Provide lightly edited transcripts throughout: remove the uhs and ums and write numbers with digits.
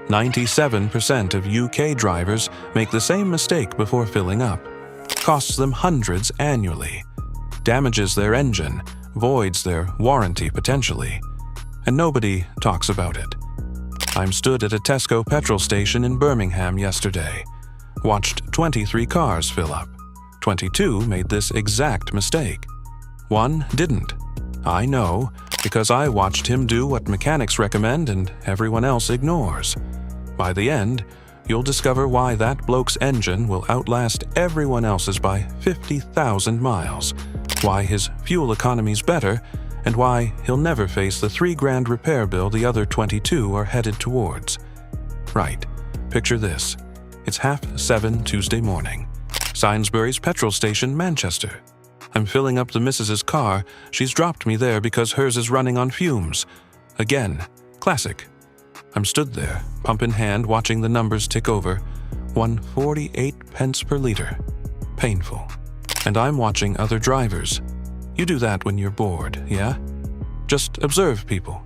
97% of UK drivers make the same mistake before filling up. Costs them hundreds annually. Damages their engine, voids their warranty potentially. And nobody talks about it. I'm stood at a Tesco petrol station in Birmingham yesterday. Watched 23 cars fill up. 22 made this exact mistake. One didn't. I know, because I watched him do what mechanics recommend and everyone else ignores. By the end, you'll discover why that bloke's engine will outlast everyone else's by 50,000 miles, why his fuel economy's better, and why he'll never face the $3,000 repair bill the other 22 are headed towards. Right, picture this. It's 7:30 Tuesday morning. Sainsbury's petrol station, Manchester. I'm filling up the missus's car. She's dropped me there because hers is running on fumes. Again, classic. I'm stood there, pump in hand, watching the numbers tick over. 148 pence per liter. Painful. And I'm watching other drivers. You do that when you're bored, yeah? Just observe people.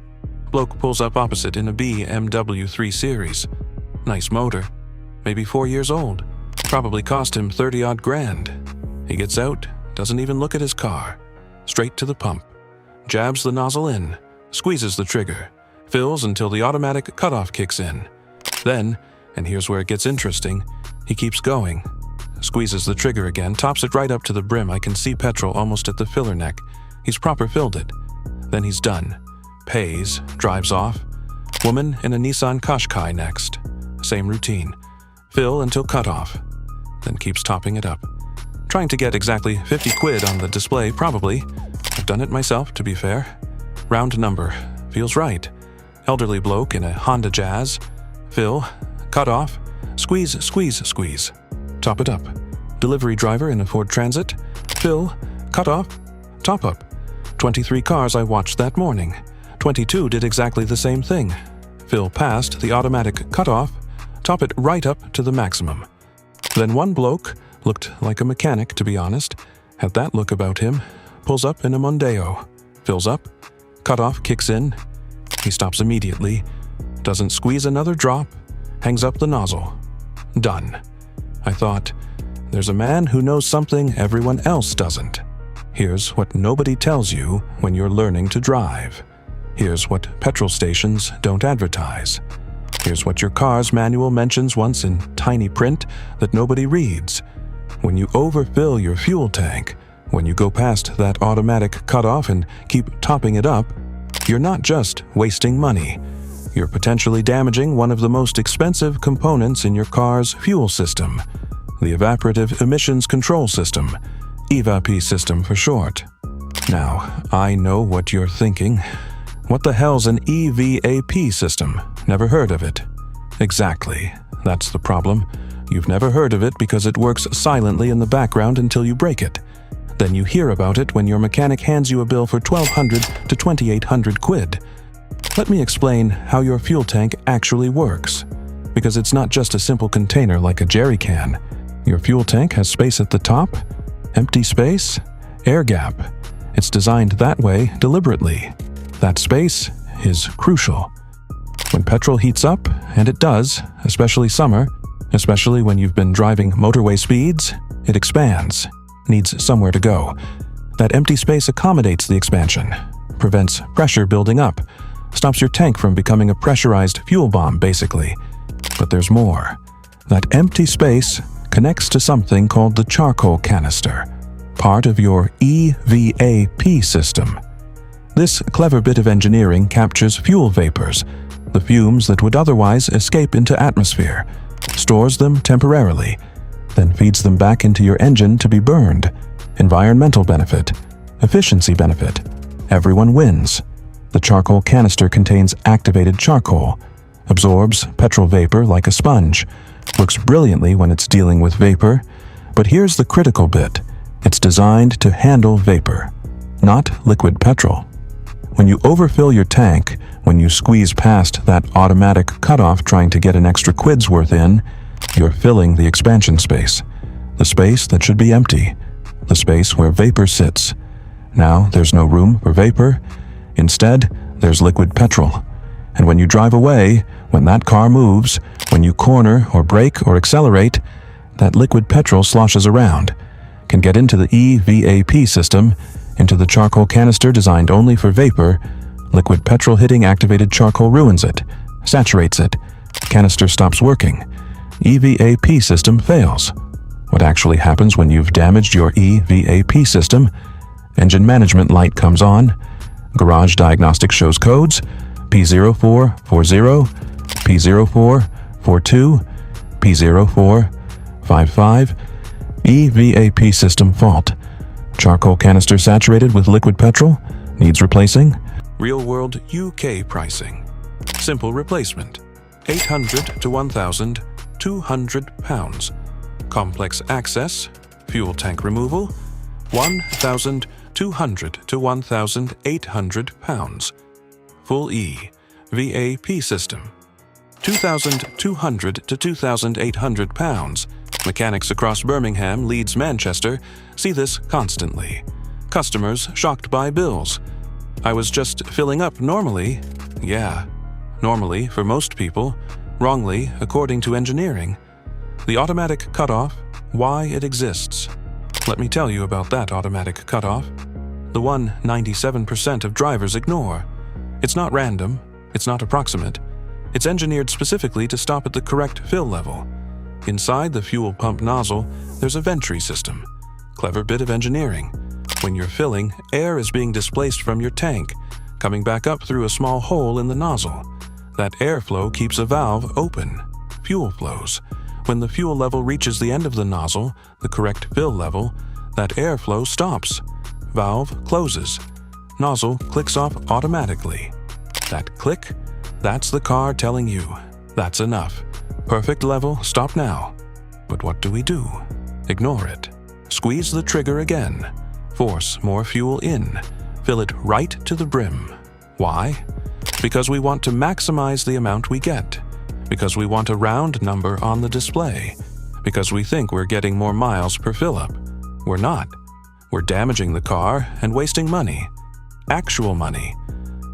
Bloke pulls up opposite in a BMW 3 Series. Nice motor. Maybe 4 years old. Probably cost him 30-odd grand. He gets out, doesn't even look at his car. Straight to the pump. Jabs the nozzle in. Squeezes the trigger. Fills until the automatic cutoff kicks in. Then, and here's where it gets interesting, he keeps going. Squeezes the trigger again, tops it right up to the brim. I can see petrol almost at the filler neck. He's proper filled it. Then he's done. Pays, drives off. Woman in a Nissan Qashqai next. Same routine. Fill until cutoff. Then keeps topping it up. Trying to get exactly 50 quid on the display, probably. I've done it myself, to be fair. Round number. Feels right. Elderly bloke in a Honda Jazz. Fill. Cut off. Squeeze, squeeze, squeeze. Top it up. Delivery driver in a Ford Transit. Fill. Cut off. Top up. 23 cars I watched that morning. 22 did exactly the same thing. Fill past the automatic cutoff. Top it right up to the maximum. Then one bloke, looked like a mechanic to be honest, had that look about him, pulls up in a Mondeo. Fills up. Cutoff kicks in. He stops immediately, doesn't squeeze another drop, hangs up the nozzle. Done. I thought, there's a man who knows something everyone else doesn't. Here's what nobody tells you when you're learning to drive. Here's what petrol stations don't advertise. Here's what your car's manual mentions once in tiny print that nobody reads. When you overfill your fuel tank, when you go past that automatic cutoff and keep topping it up, you're not just wasting money. You're potentially damaging one of the most expensive components in your car's fuel system, the evaporative emissions control system, EVAP system for short. Now, I know what you're thinking. What the hell's an EVAP system? Never heard of it. Exactly. That's the problem. You've never heard of it because it works silently in the background until you break it. Then you hear about it when your mechanic hands you a bill for 1,200 to 2,800 quid. Let me explain how your fuel tank actually works. Because it's not just a simple container like a jerry can. Your fuel tank has space at the top, empty space, air gap. It's designed that way deliberately. That space is crucial. When petrol heats up, and it does, especially summer, especially when you've been driving motorway speeds, it expands. Needs somewhere to go. That empty space accommodates the expansion, prevents pressure building up, stops your tank from becoming a pressurized fuel bomb, basically. But there's more. That empty space connects to something called the charcoal canister, part of your EVAP system. This clever bit of engineering captures fuel vapors, the fumes that would otherwise escape into atmosphere, stores them temporarily, then feeds them back into your engine to be burned. Environmental benefit, efficiency benefit. Everyone wins. The charcoal canister contains activated charcoal, absorbs petrol vapor like a sponge, works brilliantly when it's dealing with vapor, but here's the critical bit. It's designed to handle vapor, not liquid petrol. When you overfill your tank, when you squeeze past that automatic cutoff trying to get an extra quid's worth in, you're filling the expansion space, the space that should be empty, the space where vapor sits. Now there's no room for vapor. Instead, there's liquid petrol. And when you drive away, when that car moves, when you corner or brake or accelerate, that liquid petrol sloshes around, can get into the EVAP system, into the charcoal canister designed only for vapor. Liquid petrol hitting activated charcoal ruins it, saturates it. Canister stops working. EVAP system fails. What actually happens when you've damaged your EVAP system? Engine management light comes on. Garage diagnostic shows codes P0440, P0442, P0455. EVAP system fault. Charcoal canister saturated with liquid petrol, needs replacing. Real-world UK pricing. Simple replacement, 800 to 1,200 pounds. Complex access, fuel tank removal, 1,200 to 1,800 pounds. Full EVAP system, 2,200 to 2,800 pounds. Mechanics across Birmingham, Leeds, Manchester see this constantly. Customers shocked by bills. I was just filling up normally. Yeah, normally for most people, wrongly according to engineering. The automatic cutoff, why it exists. Let me tell you about that automatic cutoff. The one 97% of drivers ignore. It's not random, it's not approximate. It's engineered specifically to stop at the correct fill level. Inside the fuel pump nozzle, there's a ventry system. Clever bit of engineering. When you're filling, air is being displaced from your tank, coming back up through a small hole in the nozzle. That airflow keeps a valve open. Fuel flows. When the fuel level reaches the end of the nozzle, the correct fill level, that airflow stops. Valve closes. Nozzle clicks off automatically. That click, that's the car telling you, that's enough. Perfect level, stop now. But what do? Ignore it. Squeeze the trigger again. Force more fuel in. Fill it right to the brim. Why? Because we want to maximize the amount we get. Because we want a round number on the display. Because we think we're getting more miles per fill-up. We're not. We're damaging the car and wasting money. Actual money.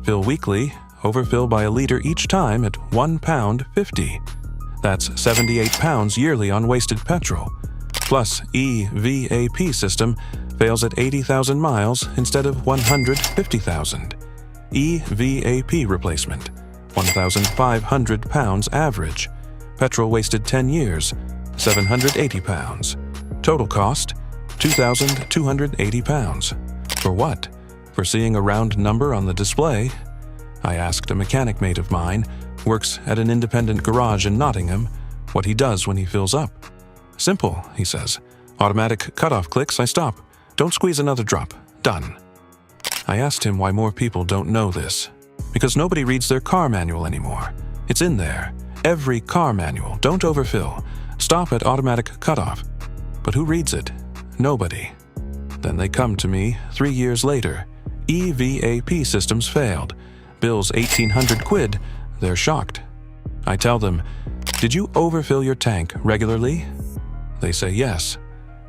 Fill weekly, overfill by a liter each time at £1.50. That's 78 pounds yearly on wasted petrol. Plus, EVAP system fails at 80,000 miles instead of 150,000. EVAP replacement, 1,500 pounds average. Petrol wasted 10 years, 780 pounds. Total cost, 2,280 pounds. For what? For seeing a round number on the display? I asked a mechanic mate of mine, works at an independent garage in Nottingham, what he does when he fills up. Simple, he says. Automatic cutoff clicks, I stop. Don't squeeze another drop. Done. I asked him why more people don't know this. Because nobody reads their car manual anymore. It's in there. Every car manual. Don't overfill. Stop at automatic cutoff. But who reads it? Nobody. Then they come to me 3 years later. EVAP systems failed. Bills 1,800 quid. They're shocked. I tell them, did you overfill your tank regularly? They say yes.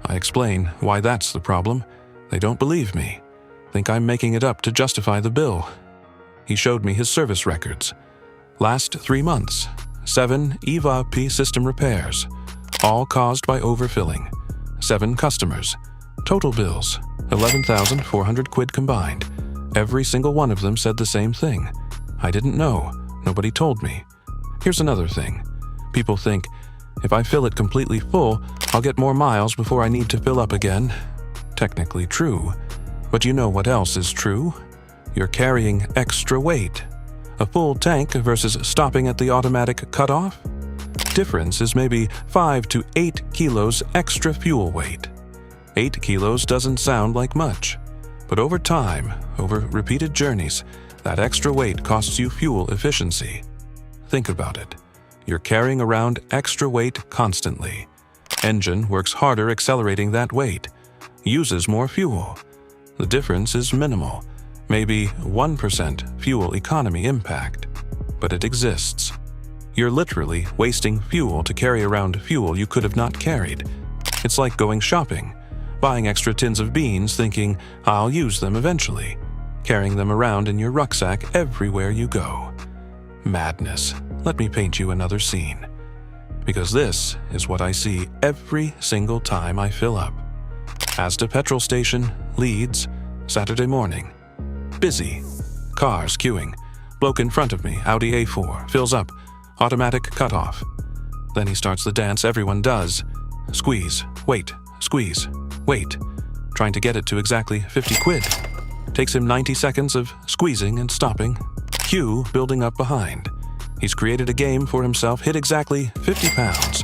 I explain why that's the problem. They don't believe me. Think I'm making it up to justify the bill. He showed me his service records. Last 3 months, 7 EVAP system repairs, all caused by overfilling. 7 customers. Total bills, 11,400 quid combined. Every single one of them said the same thing. I didn't know. Nobody told me. Here's another thing. People think, if I fill it completely full, I'll get more miles before I need to fill up again. Technically true. But you know what else is true? You're carrying extra weight. A full tank versus stopping at the automatic cutoff? Difference is maybe 5 to 8 kilos extra fuel weight. 8 kilos doesn't sound like much. But over time, over repeated journeys, that extra weight costs you fuel efficiency. Think about it. You're carrying around extra weight constantly. Engine works harder accelerating that weight, uses more fuel. The difference is minimal, maybe 1% fuel economy impact, but it exists. You're literally wasting fuel to carry around fuel you could have not carried. It's like going shopping, buying extra tins of beans thinking, I'll use them eventually, carrying them around in your rucksack everywhere you go. Madness. Let me paint you another scene. Because this is what I see every single time I fill up. Asda petrol station, Leeds, Saturday morning. Busy. Cars queuing. Bloke in front of me, Audi A4, fills up. Automatic cutoff. Then he starts the dance everyone does. Squeeze, wait, squeeze, wait. Trying to get it to exactly 50 quid. Takes him 90 seconds of squeezing and stopping. Queue building up behind. He's created a game for himself, hit exactly 50 pounds.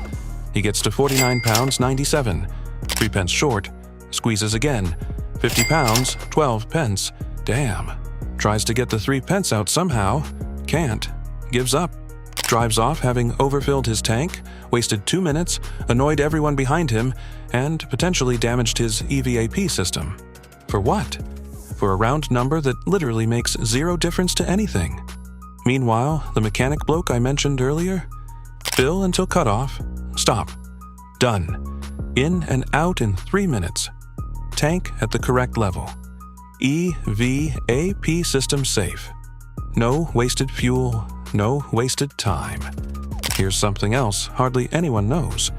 He gets to 49 pounds 97. 3 pence short. Squeezes again. 50 pounds, 12 pence. Damn. Tries to get the 3 pence out somehow. Can't. Gives up. Drives off having overfilled his tank, wasted 2 minutes, annoyed everyone behind him, and potentially damaged his EVAP system. For what? For a round number that literally makes zero difference to anything. Meanwhile, the mechanic bloke I mentioned earlier? Fill until cutoff. Stop. Done. In and out in 3 minutes. Tank at the correct level. EVAP system safe. No wasted fuel, no wasted time. Here's something else hardly anyone knows.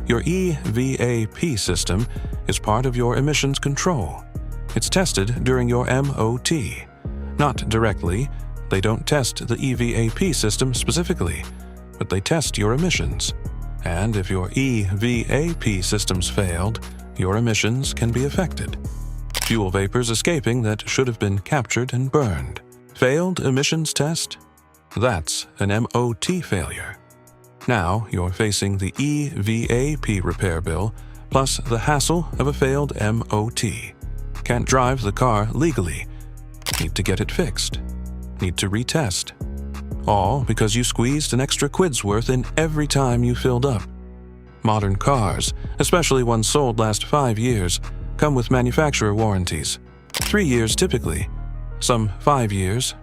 Your EVAP system is part of your emissions control. It's tested during your MOT. Not directly, they don't test the EVAP system specifically, but they test your emissions. And if your EVAP systems failed, your emissions can be affected. Fuel vapors escaping that should have been captured and burned. Failed emissions test? That's an MOT failure. Now you're facing the EVAP repair bill, plus the hassle of a failed MOT. Can't drive the car legally. Need to get it fixed. Need to retest. All because you squeezed an extra quid's worth in every time you filled up. Modern cars, especially ones sold last 5 years, come with manufacturer warranties. 3 years typically. Some 5 years.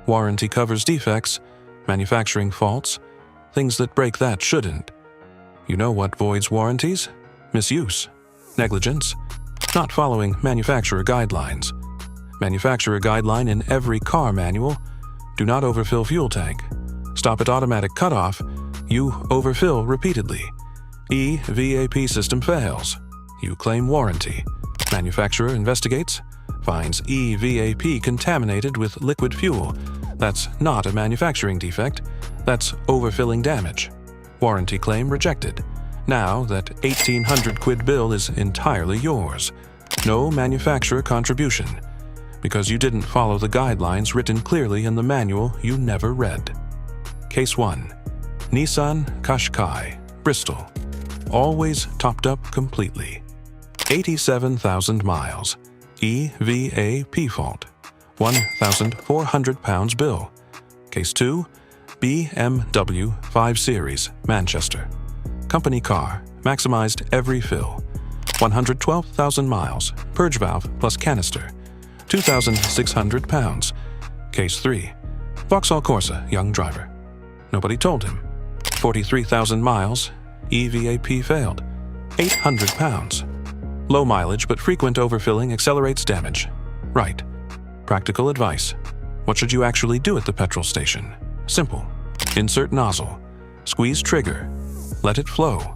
Warranty covers defects, manufacturing faults, things that break that shouldn't. You know what voids warranties? Misuse, negligence, not following manufacturer guidelines. Manufacturer guideline in every car manual: do not overfill fuel tank. Stop at automatic cutoff. You overfill repeatedly. EVAP system fails. You claim warranty. Manufacturer investigates, finds EVAP contaminated with liquid fuel. That's not a manufacturing defect. That's overfilling damage. Warranty claim rejected. Now that 1,800 quid bill is entirely yours. No manufacturer contribution. Because you didn't follow the guidelines written clearly in the manual you never read. Case 1. Nissan Qashqai, Bristol. Always topped up completely. 87,000 miles. EVAP fault. 1,400 pounds bill. Case 2. BMW 5 Series, Manchester. Company car, maximized every fill. 112,000 miles, purge valve plus canister. 2,600 pounds. Case 3. Vauxhall Corsa, young driver. Nobody told him. 43,000 miles, EVAP failed. 800 pounds. Low mileage but frequent overfilling accelerates damage. Right. Practical advice. What should you actually do at the petrol station? Simple. Insert nozzle. Squeeze trigger. Let it flow.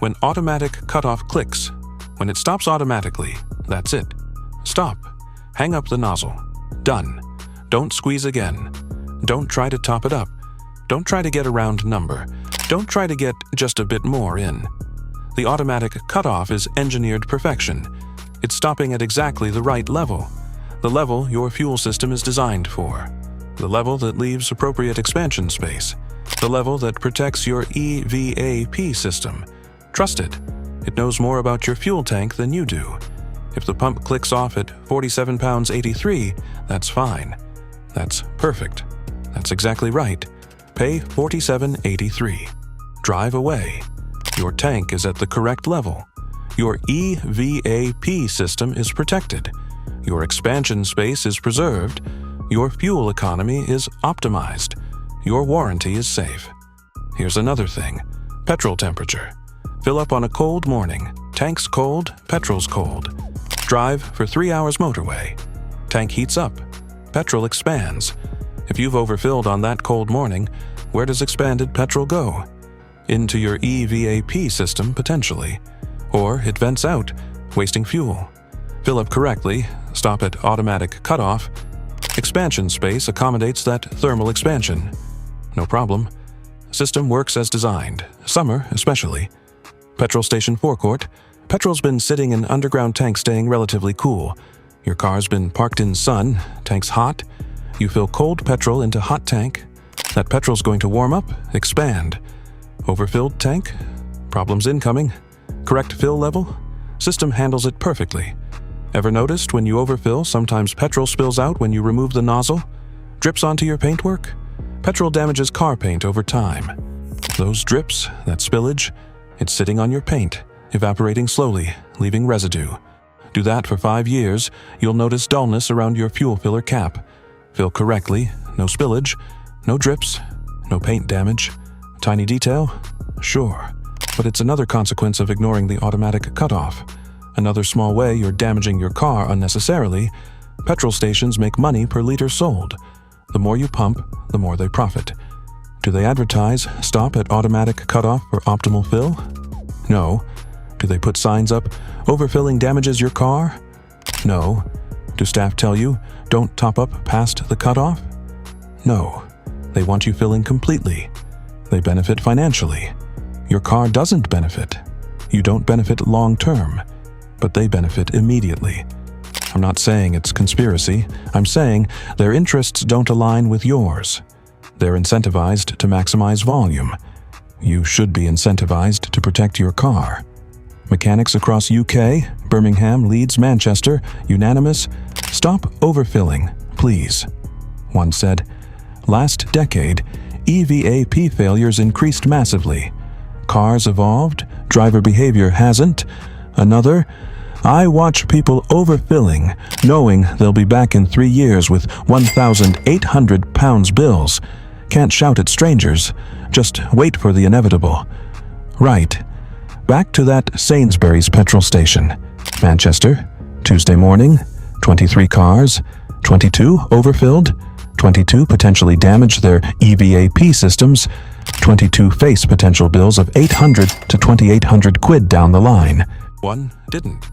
When automatic cutoff clicks, when it stops automatically, that's it. Stop. Hang up the nozzle. Done. Don't squeeze again. Don't try to top it up. Don't try to get a round number. Don't try to get just a bit more in. The automatic cutoff is engineered perfection. It's stopping at exactly the right level. The level your fuel system is designed for. The level that leaves appropriate expansion space. The level that protects your EVAP system. Trust it. It knows more about your fuel tank than you do. If the pump clicks off at 47 pounds 83, that's fine. That's perfect. That's exactly right. Pay 47.83. Drive away. Your tank is at the correct level. Your EVAP system is protected. Your expansion space is preserved. Your fuel economy is optimized. Your warranty is safe. Here's another thing. Petrol temperature. Fill up on a cold morning. Tank's cold, petrol's cold. Drive for 3 hours motorway. Tank heats up. Petrol expands. If you've overfilled on that cold morning, where does expanded petrol go? Into your EVAP system, potentially. Or it vents out, wasting fuel. Fill up correctly, stop at automatic cutoff. Expansion space accommodates that thermal expansion. No problem. System works as designed, summer especially. Petrol station forecourt. Petrol's been sitting in underground tank staying relatively cool. Your car's been parked in sun, tank's hot. You fill cold petrol into hot tank. That petrol's going to warm up, expand. Overfilled tank? Problems incoming. Correct fill level? System handles it perfectly. Ever noticed when you overfill, sometimes petrol spills out when you remove the nozzle? Drips onto your paintwork? Petrol damages car paint over time. Those drips, that spillage, it's sitting on your paint, evaporating slowly, leaving residue. Do that for 5 years, you'll notice dullness around your fuel filler cap. Fill correctly, no spillage, no drips, no paint damage. Tiny detail? Sure. But it's another consequence of ignoring the automatic cutoff. Another small way you're damaging your car unnecessarily. Petrol stations make money per liter sold. The more you pump, the more they profit. Do they advertise, stop at automatic cutoff for optimal fill? No. Do they put signs up, overfilling damages your car? No. Do staff tell you, don't top up past the cutoff? No. They want you filling completely. They benefit financially. Your car doesn't benefit. You don't benefit long-term, but they benefit immediately. I'm not saying it's conspiracy. I'm saying their interests don't align with yours. They're incentivized to maximize volume. You should be incentivized to protect your car. Mechanics across UK, Birmingham, Leeds, Manchester, unanimous, stop overfilling, please. One said, last decade, EVAP failures increased massively. Cars evolved, driver behavior hasn't. Another, I watch people overfilling, knowing they'll be back in 3 years with 1,800 pounds bills. Can't shout at strangers, just wait for the inevitable. Right. Back to that Sainsbury's petrol station. Manchester, Tuesday morning, 23 cars, 22 overfilled, 22 potentially damaged their EVAP systems, 22 face potential bills of 800 to 2,800 quid down the line. One didn't.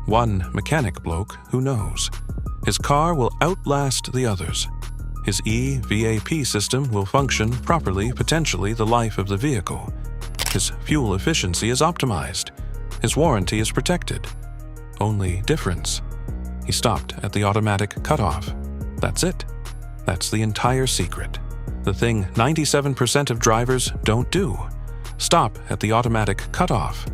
One mechanic bloke who knows. His car will outlast the others. His EVAP system will function properly, potentially the life of the vehicle. His fuel efficiency is optimized. His warranty is protected. Only difference. He stopped at the automatic cutoff. That's it. That's the entire secret. The thing 97% of drivers don't do. Stop at the automatic cutoff.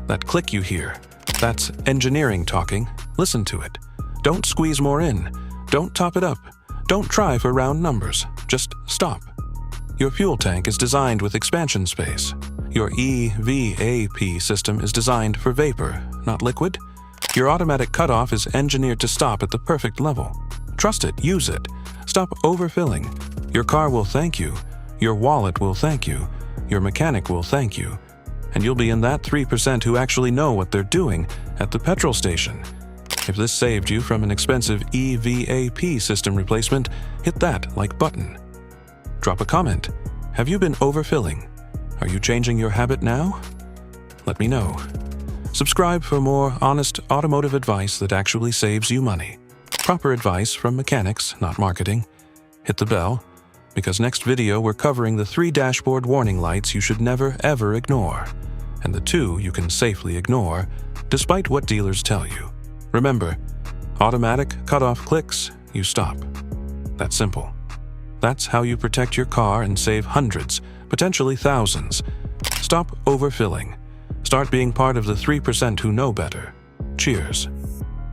That click you hear. That's engineering talking. Listen to it. Don't squeeze more in. Don't top it up. Don't try for round numbers. Just stop. Your fuel tank is designed with expansion space. Your EVAP system is designed for vapor, not liquid. Your automatic cutoff is engineered to stop at the perfect level. Trust it, use it. Stop overfilling. Your car will thank you. Your wallet will thank you. Your mechanic will thank you. And you'll be in that 3% who actually know what they're doing at the petrol station. If this saved you from an expensive EVAP system replacement, hit that like button. Drop a comment. Have you been overfilling? Are you changing your habit now? Let me know. Subscribe for more honest automotive advice that actually saves you money. Proper advice from mechanics, not marketing. Hit the bell, because next video we're covering the 3 dashboard warning lights you should never ever ignore, and the 2 you can safely ignore, despite what dealers tell you. Remember, automatic cutoff clicks, you stop. That's simple. That's how you protect your car and save hundreds, potentially thousands. Stop overfilling. Start being part of the 3% who know better. Cheers.